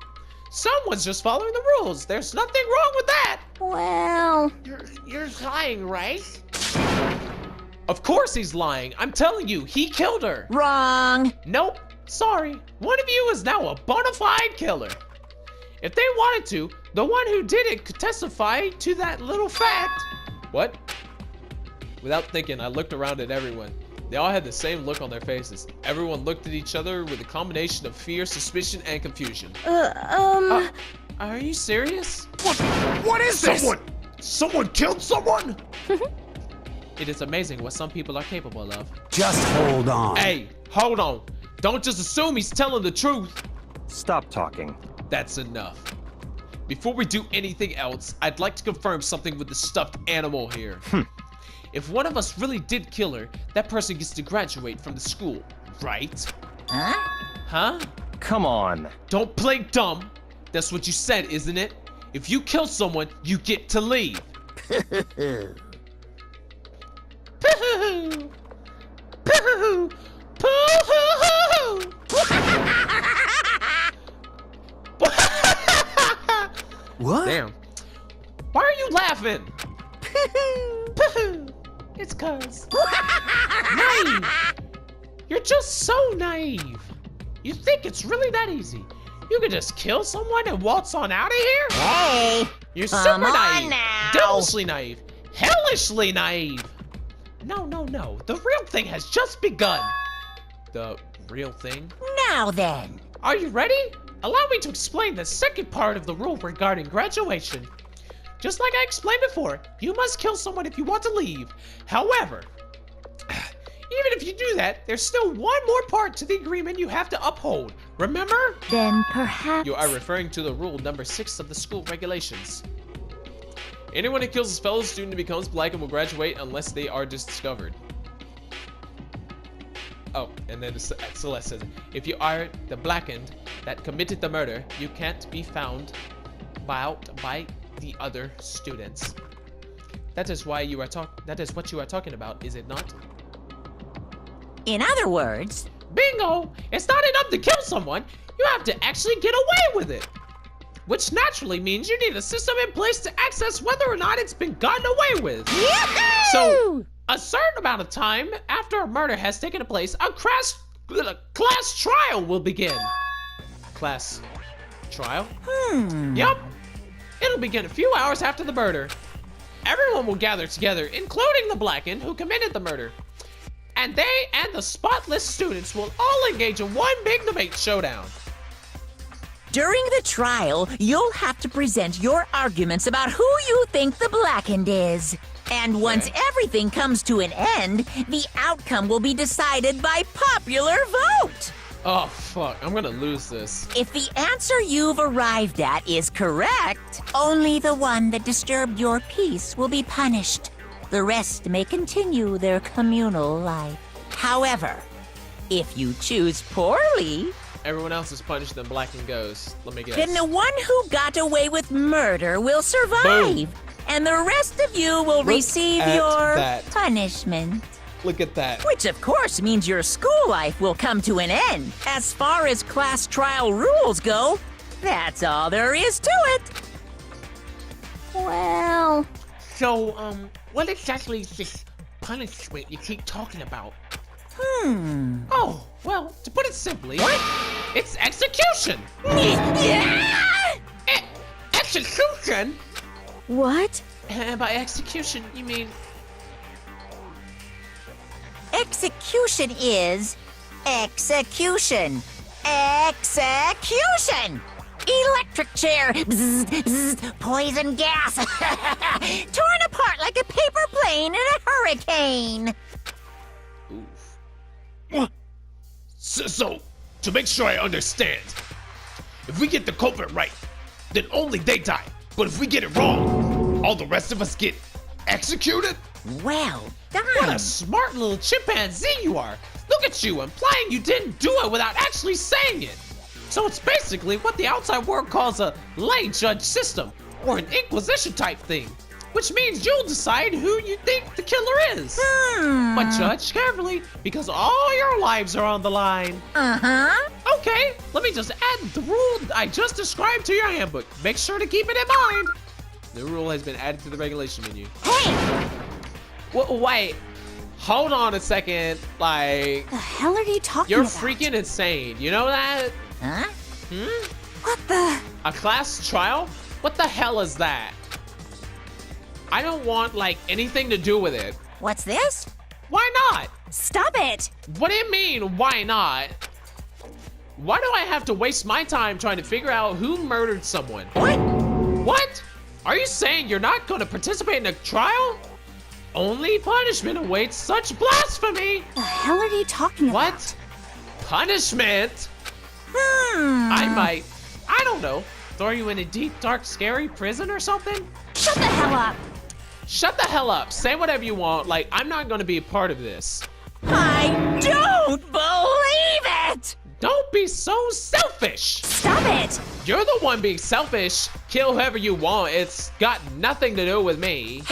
Someone's just following the rules. There's nothing wrong with that. well, You're lying, right? Of course he's lying. I'm telling you, he killed her. Wrong. Nope. Sorry. One of you is now a bona fide killer. If they wanted to, the one who did it could testify to that little fact. What? Without thinking, I looked around at everyone. They all had the same look on their faces. Everyone looked at each other with a combination of fear, suspicion, and confusion. Are you serious? What is this? Someone killed someone? It is amazing what some people are capable of. Just hold on. Hey, hold on. Don't just assume he's telling the truth. Stop talking. That's enough. Before we do anything else, I'd like to confirm something with the stuffed animal here. If one of us really did kill her, that person gets to graduate from the school, right? Huh? Come on. Don't play dumb. That's what you said, isn't it? If you kill someone, you get to leave. Pooh-hoo. Pooh-hoo. Pooh-hoo. What? Damn. Why are you laughing? It's cuz. Naive. You're just so naive. You think it's really that easy? You could just kill someone and waltz on out of here? Hey! You're Come super on naive. now. Devilishly naive. Hellishly naive. No. The real thing has just begun. The real thing? Now then. Are you ready? Allow me to explain the second part of the rule regarding graduation. Just like I explained before, you must kill someone if you want to leave. However, even if you do that, there's still one more part to the agreement you have to uphold. Remember? then perhaps... You are referring to the rule number 6 of the school regulations. Anyone who kills a fellow student becomes black and will graduate unless they are discovered. Oh, and then Celeste says, if you are the blackened that committed the murder, you can't be found out by the other students. That is why you are that is what you are talking about, is it not? In other words, Bingo! It's not enough to kill someone, you have to actually get away with it. Which naturally means you need a system in place to access whether or not it's been gotten away with. So, a certain amount of time after a murder has taken place, a class trial will begin. Class trial? Yup. It'll begin a few hours after the murder. Everyone will gather together, including the blackened who committed the murder. And they and the spotless students will all engage in one big debate showdown. during the trial, you'll have to present your arguments about who you think the blackened is. And once everything comes to an end, the outcome will be decided by popular vote. Oh, fuck. I'm gonna lose this. If the answer you've arrived at is correct, only the one that disturbed your peace will be punished. The rest may continue their communal life. However, if you choose poorly, Everyone else is punished, then Blackened goes. Let me guess. then the one who got away with murder will survive. Boom. And the rest of you will receive at your that. punishment. Look at that. Which, of course, means your school life will come to an end. As far as class trial rules go, that's all there is to it. Well, So, what exactly is this punishment you keep talking about? Oh, well, to put it simply, it's execution. Execution? what? And by execution, you mean... Execution is execution. Execution! Electric chair! Bzz, bzz, poison gas! Torn apart like a paper plane in a hurricane! So, to make sure I understand, if we get the culprit right, then only they die. But if we get it wrong, all the rest of us get executed? Well done. What a smart little chimpanzee you are. Look at you, implying you didn't do it without actually saying it. So it's basically what the outside world calls a lay judge system, or an inquisition type thing. Which means you'll decide who you think the killer is. But judge carefully, because all your lives are on the line. Okay, let me just add the rule I just described to your handbook. Make sure to keep it in mind. The rule has been added to the regulation menu. Hey! Wait, hold on a second. Like, The hell are you talking you're about? freaking insane. You know that? Huh? What the? A class trial? What the hell is that? I don't want, like, anything to do with it. What's this? Why not? Stop it! What do you mean, why not? Why do I have to waste my time trying to figure out who murdered someone? What? What? Are you saying you're not going to participate in a trial? Only punishment awaits such blasphemy. The hell are you talking about? What? Punishment? I might, I don't know, throw you in a deep, dark, scary prison or something? Shut the hell up! Shut the hell up. Say whatever you want. Like, I'm not going to be a part of this. I don't believe it! Don't be so selfish. Stop it! You're the one being selfish. Kill whoever you want. It's got nothing to do with me.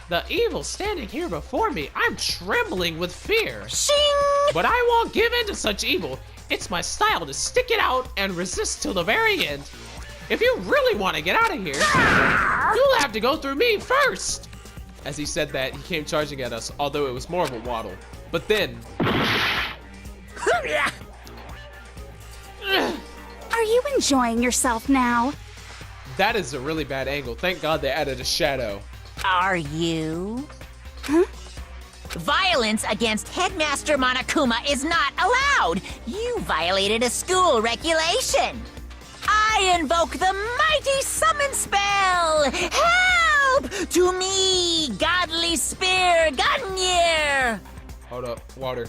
The evil standing here before me, I'm trembling with fear. Shing! But I won't give in to such evil. It's my style to stick it out and resist till the very end. If you really want to get out of here, you'll have to go through me first. As he said that, he came charging at us, although it was more of a waddle. But then... Are you enjoying yourself now? That is a really bad angle. Thank God they added a shadow. Are you? Huh? Violence against Headmaster Monokuma is not allowed. You violated a school regulation. I invoke the mighty summon spell. Help to me, godly spear, Gunyear. Hold up, water.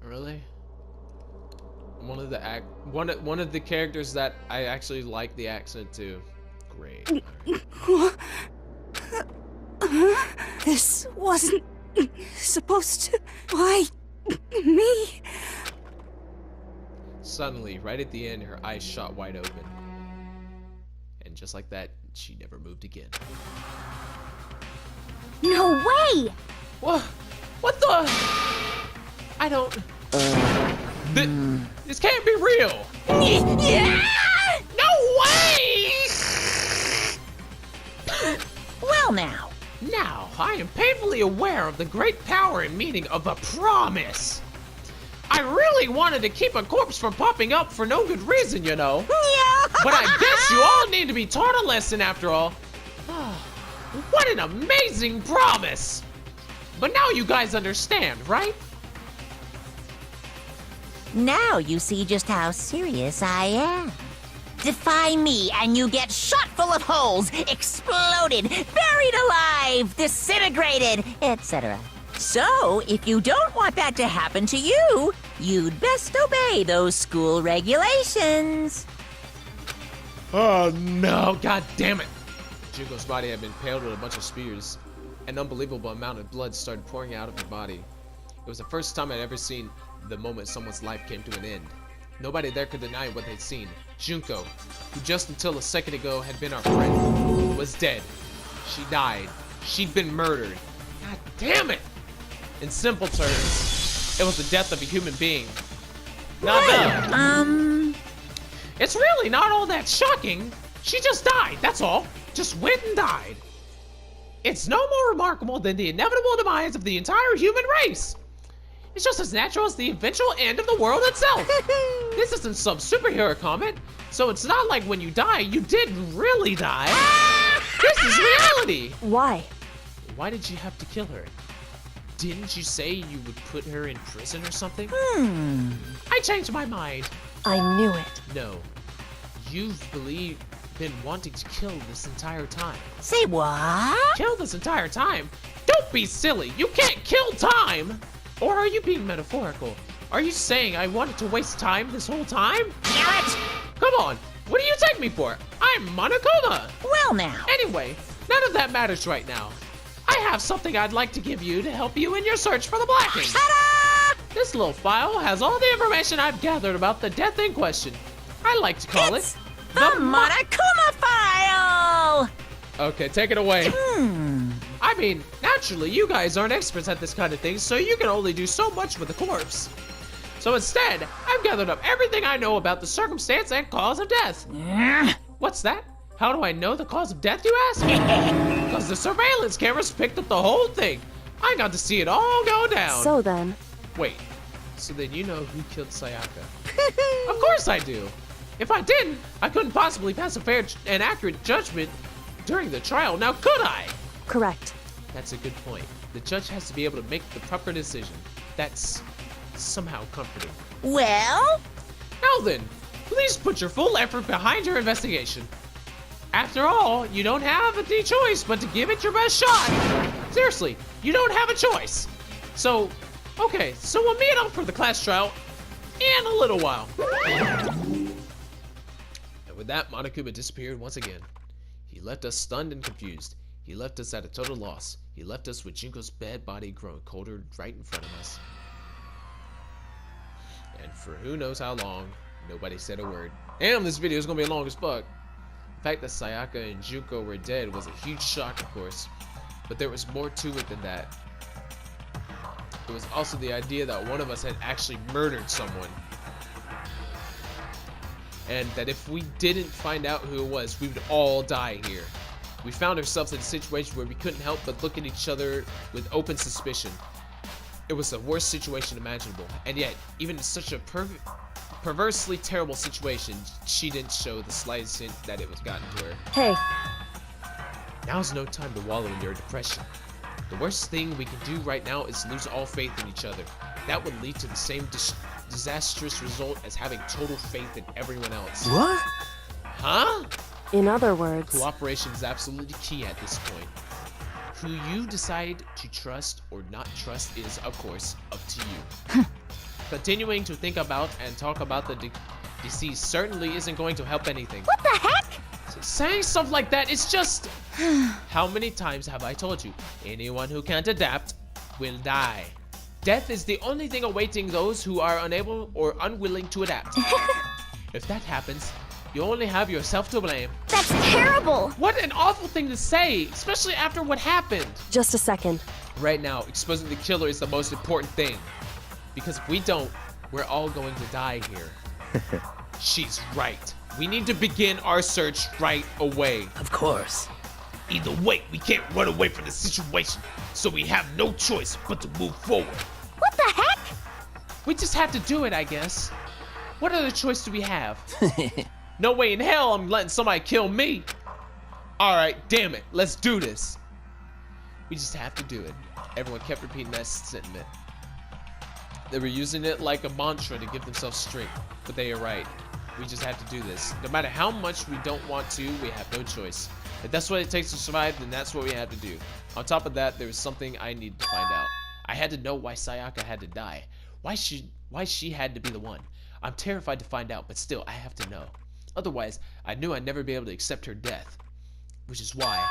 Really? One of the characters that I actually like the accent to. Great. This wasn't supposed to. Why me? Suddenly, right at the end, her eyes shot wide open. And just like that, she never moved again. No way! What? What the? I don't. This can't be real. Yeah! No way! Well now. Now, I am painfully aware of the great power and meaning of a promise. I really wanted to keep a corpse from popping up for no good reason, you know. But I guess you all need to be taught a lesson after all. What an amazing promise! But now you guys understand, right? Now you see just how serious I am. Defy me and you get shot full of holes, exploded, buried alive, disintegrated, etc. So, if you don't want that to happen to you, you'd best obey those school regulations. Oh no, god damn it! Junko's body had been impaled with a bunch of spears. An unbelievable amount of blood started pouring out of her body. It was the first time I'd ever seen the moment someone's life came to an end. Nobody there could deny what they'd seen. Junko, who just until a second ago had been our friend, was dead. She died. She'd been murdered. God damn it! In simple terms, it was the death of a human being. Not them. It's really not all that shocking. She just died, that's all. Just went and died. It's no more remarkable than the inevitable demise of the entire human race. It's just as natural as the eventual end of the world itself. This isn't some superhero comment, so it's not like when you die, you did really die. This is reality. Why? Why did you have to kill her? didn't you say you would put her in prison or something? I changed my mind. I knew it. No. You've been wanting to kill this entire time. Say what? Kill this entire time? Don't be silly. You can't kill time. Or are you being metaphorical? Are you saying I wanted to waste time this whole time? Damn it! Come on. What do you take me for? I'm Monokuma. Well now. Anyway, none of that matters right now. I have something I'd like to give you to help you in your search for the Blacking. Ta-da! This little file has all the information I've gathered about the death in question. I like to call It's it the Monokuma file! Okay, take it away. I mean, naturally, you guys aren't experts at this kind of thing, so you can only do so much with a corpse. So instead, I've gathered up everything I know about the circumstance and cause of death. What's that? How do I know the cause of death, you ask? Because the surveillance cameras picked up the whole thing. I got to see it all go down. So then, Wait, so then you know who killed Sayaka? Of course I do. If I didn't, I couldn't possibly pass a fair and accurate judgment during the trial, now could I? correct. That's a good point. The judge has to be able to make the proper decision. That's somehow comforting. Well? Now then, please put your full effort behind your investigation. After all, you don't have any choice but to give it your best shot. Seriously, you don't have a choice. So, okay, so we'll meet up for the class trial in a little while. And with that, Monokuma disappeared once again. He left us stunned and confused. He left us at a total loss. He left us with Junko's bad body growing colder right in front of us. And for who knows how long, nobody said a word. Damn, this video is gonna be long as fuck. The fact that Sayaka and Junko were dead was a huge shock, of course, but there was more to it than that. It was also the idea that one of us had actually murdered someone. And that if we didn't find out who it was, we would all die here. We found ourselves in a situation where we couldn't help but look at each other with open suspicion. It was the worst situation imaginable, and yet, even in such a perversely terrible situation, she didn't show the slightest hint that it was gotten to her. Hey, Now's no time to wallow in your depression. The worst thing we can do right now is lose all faith in each other. That would lead to the same disastrous result as having total faith in everyone else. What? Huh? in other words, Cooperation is absolutely key at this point. Who you decide to trust or not trust is, of course, up to you. Continuing to think about and talk about the deceased certainly isn't going to help anything. What the heck? Saying stuff like that is just... How many times have I told you? Anyone who can't adapt will die. Death is the only thing awaiting those who are unable or unwilling to adapt. If that happens, you only have yourself to blame. That's terrible. What an awful thing to say, especially after what happened. just a second. Right now, exposing the killer is the most important thing. Because if we don't, we're all going to die here. She's right. We need to begin our search right away. Of course. Either way, we can't run away from the situation, so we have no choice but to move forward. What the heck? We just have to do it, I guess. What other choice do we have? No way in hell I'm letting somebody kill me. Alright, damn it, let's do this. We just have to do it. Everyone kept repeating that sentiment. They were using it like a mantra to give themselves strength, but they are right. We just have to do this. No matter how much we don't want to, we have no choice. If that's what it takes to survive, then that's what we have to do. On top of that, there was something I needed to find out. I had to know why Sayaka had to die. Why she had to be the one. I'm terrified to find out, but still, I have to know. Otherwise, I knew I'd never be able to accept her death. Which is why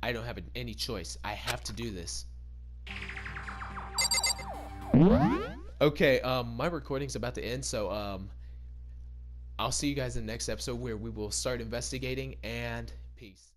I don't have any choice. I have to do this. Okay, my recording's about to end, so I'll see you guys in the next episode where we will start investigating, and peace.